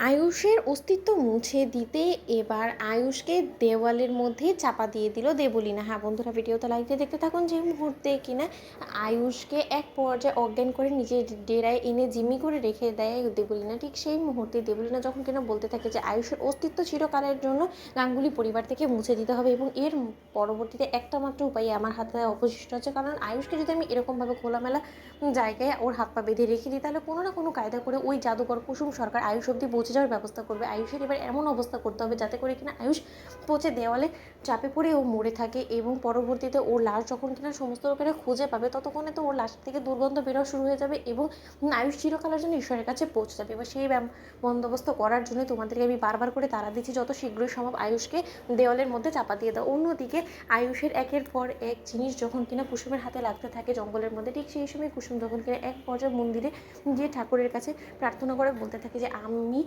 আয়ুষের অস্তিত্ব মুছে দিতে এবার আয়ুষকে দেওয়ালের মধ্যে চাপা দিয়ে দিল দেবলীনা। হ্যাঁ বন্ধুরা, ভিডিওতে লাইক দিয়ে দেখতে থাকুন। যে মুহূর্তে কিনা আয়ুষকে এক পর্যায়ে অজ্ঞান করে নিজের ডেরায় এনে জিম্মি করে রেখে দেয় দেবলীনা, ঠিক সেই মুহূর্তে দেবলীনা যখন কিনা বলতে থাকে যে আয়ুষের অস্তিত্ব চিরকালের জন্য গাঙ্গুলি পরিবার থেকে মুছে দিতে হবে এবং এর পরবর্তীতে একটা মাত্র উপায় আমার হাতে অবশিষ্ট আছে, কারণ আয়ুষকে যদি আমি এরকমভাবে খোলামেলা জায়গায় ওর হাত পা বেঁধে রেখে দিই তাহলে কোনো না কোনো কায়দা করে ওই জাদুকর কুসুম সরকার আয়ুষ অব্দি পৌঁছে যাওয়ার ব্যবস্থা করবে। আয়ুষের এবার এমন অবস্থা করতে হবে যাতে করে কিনা আয়ুষ পচে দেওয়ালে চাপে পড়ে ও মরে থাকে এবং পরবর্তীতে ওর লাশ যখন কিনা সমস্ত লোকেরা খুঁজে পাবে ততক্ষণে তো ওর লাশ থেকে দুর্গন্ধ বেরোয়া শুরু হয়ে যাবে এবং আয়ুষ চিরকালের জন্য ঈশ্বরের কাছে পৌঁছে যাবে। এবার সেই বন্দোবস্ত করার জন্য তোমাদেরকে আমি বারবার করে তাড়া দিচ্ছি যত শীঘ্রই সম্ভব আয়ুষকে দেওয়ালের মধ্যে চাপা দিয়ে দাও। অন্যদিকে আয়ুষের একের পর এক জিনিস যখন কিনা কুসুমের হাতে লাগতে থাকে জঙ্গলের মধ্যে, ঠিক সেই সময় কুসুম যখন কিনা এক পর্যায়ে মন্দিরে গিয়ে ঠাকুরের কাছে প্রার্থনা করে বলতে থাকে যে আমি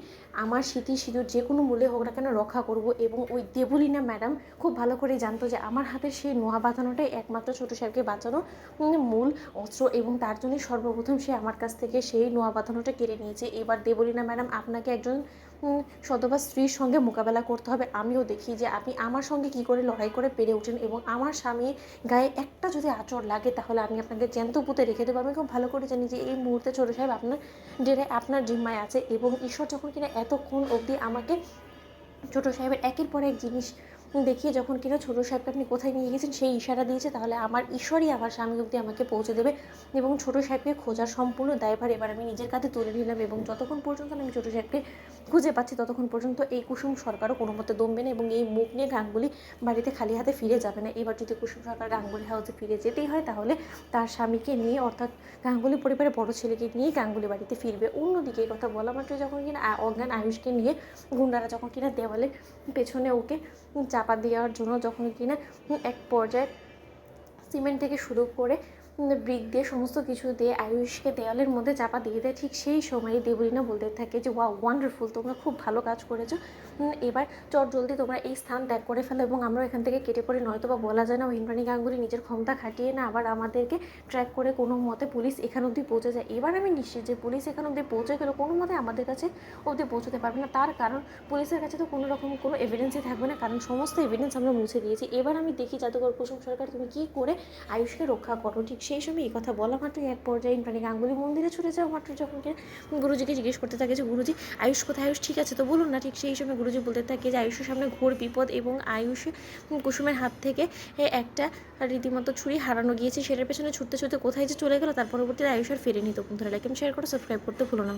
আমার স্মৃতি সিঁদুর যে কোনো মূল্যে হোক না কেন রক্ষা করব। এবং ওই দেবলীনা ম্যাডাম খুব ভালো করে জানতো যে আমার হাতের সেই নোয়া বাঁধানোটাই একমাত্র ছোটো সাহেবকে বাঁচানো মূল অস্ত্র এবং তার জন্যই সর্বপ্রথম সে আমার কাছ থেকে সেই নোয়া বাঁধানোটা কেড়ে নিয়েছে। এবার দেবলীনা ম্যাডাম আপনাকে একজন সধবা স্ত্রীর সঙ্গে মোকাবেলা করতে হবে। আমিও দেখি যে আপনি আমার সঙ্গে কি করে লড়াই করে পেরে ওঠেন এবং আমার স্বামীর গায়ে একটা যদি আঁচড় লাগে তাহলে আমি আপনাকে জ্যান্ত পুঁতে রেখে দেবো। আমি খুব ভালো করে জানি যে এই মুহূর্তে ছোটো সাহেব আপনার ডেরে আপনার জিম্মায় আছে এবং ঈশ্বর যখন কিনা এতক্ষণ অবধি আমাকে ছোটো সাহেবের একের পর এক জিনিস দেখিয়ে যখন কিনা ছোটো সাহেবকে আপনি কোথায় নিয়ে গেছেন সেই ইশারা দিয়েছে, তাহলে আমার ঈশ্বরই আমার স্বামী অবধি আমাকে পৌঁছে দেবে এবং ছোটো সাহেবকে খোঁজার সম্পূর্ণ দায়ভার এবার আমি নিজের কাছে তুলে নিলাম এবং যতক্ষণ পর্যন্ত আমি ছোটো সাহেবকে খুঁজে পাচ্ছি ততক্ষণ পর্যন্ত এই কুসুম সরকারও কোনো মতে দমবে না এবং এই মুখ নিয়ে গাঙ্গুলি বাড়িতে খালি হাতে ফিরে যাবে না। এবার যদি কুসুম সরকার গাঙ্গুলি হাউসে ফিরে যেতেই হয় তাহলে তার স্বামীকে নিয়ে অর্থাৎ গাঙ্গুলি পরিবারের বড় ছেলেকে নিয়েই গাঙ্গুলি বাড়িতে ফিরবে। অন্যদিকে এই কথা বলা মাত্র যখন কিনা অজ্ঞান আয়ুষকে নিয়ে গুন্ডারা যখন কিনা দেওয়ালে পেছনে ওকে চাপা দেওয়ার জন্য যখন কিনা এক পর্যায়ে সিমেন্ট থেকে শুরু করে ব্রিক দিয়ে সমস্ত কিছু দিয়ে আয়ুষকে দেওয়ালের মধ্যে চাপা দিয়ে দেয়, ঠিক সেই সময় দেবলীনা বলতে থাকে যে ওয়াও ওয়ান্ডারফুল, তোমরা খুব ভালো কাজ করেছো, এবার চট জলদি তোমরা এই স্থান ত্যাগ করে ফেলো এবং আমরা এখান থেকে কেটে পড়ে, নয়তো বা বলা যায় না ইন্দ্রাণী গাঙ্গুলি নিজের ক্ষমতা খাটিয়ে না আবার আমাদেরকে ট্র্যাক করে কোনো মতে পুলিশ এখান অবধি পৌঁছে যায়। এবার আমি নিশ্চিত যে পুলিশ এখান অবধি পৌঁছে গেলেও কোনো মতে আমাদের কাছে অবধি পৌঁছতে পারবে না, তার কারণ পুলিশের কাছে তো কোনো রকম কোনো এভিডেন্সই থাকবে না, কারণ সমস্ত এভিডেন্স আমরা মুছে দিয়েছি। এবার আমি দেখি জাদুকর কুসুম সরকার তুমি কী করে আয়ুষকে রক্ষা করো। ঠিক সেই সময় এই কথা বলা মাত্রই এক পর্যায়ে ইন্দ্রাণী গাঙ্গুলি মন্দিরে ছুটে যাওয়া মাত্র যখন গুরুজিকে জিজ্ঞেস করতে থাকে যে গুরুজি আয়ুষ কোথায়, আয়ুষ ঠিক আছে তো বলুন না। ঠিক সেই সময় গুরুজি বলতে থাকে যে আয়ুষের সামনে ঘোর বিপদ এবং আয়ুষ কুসুমের হাত থেকে একটা রীতিমতো ছুরি হারানো গিয়েছে, সেটার পেছনে ছুটতে ছুটতে কোথায় যে চলে গেলো তার পরবর্তীতে আয়ুষ আর ফেরেনি। তো বন্ধুরা লাইক এন্ড শেয়ার করে সাবস্ক্রাইব করতে ভুলো না।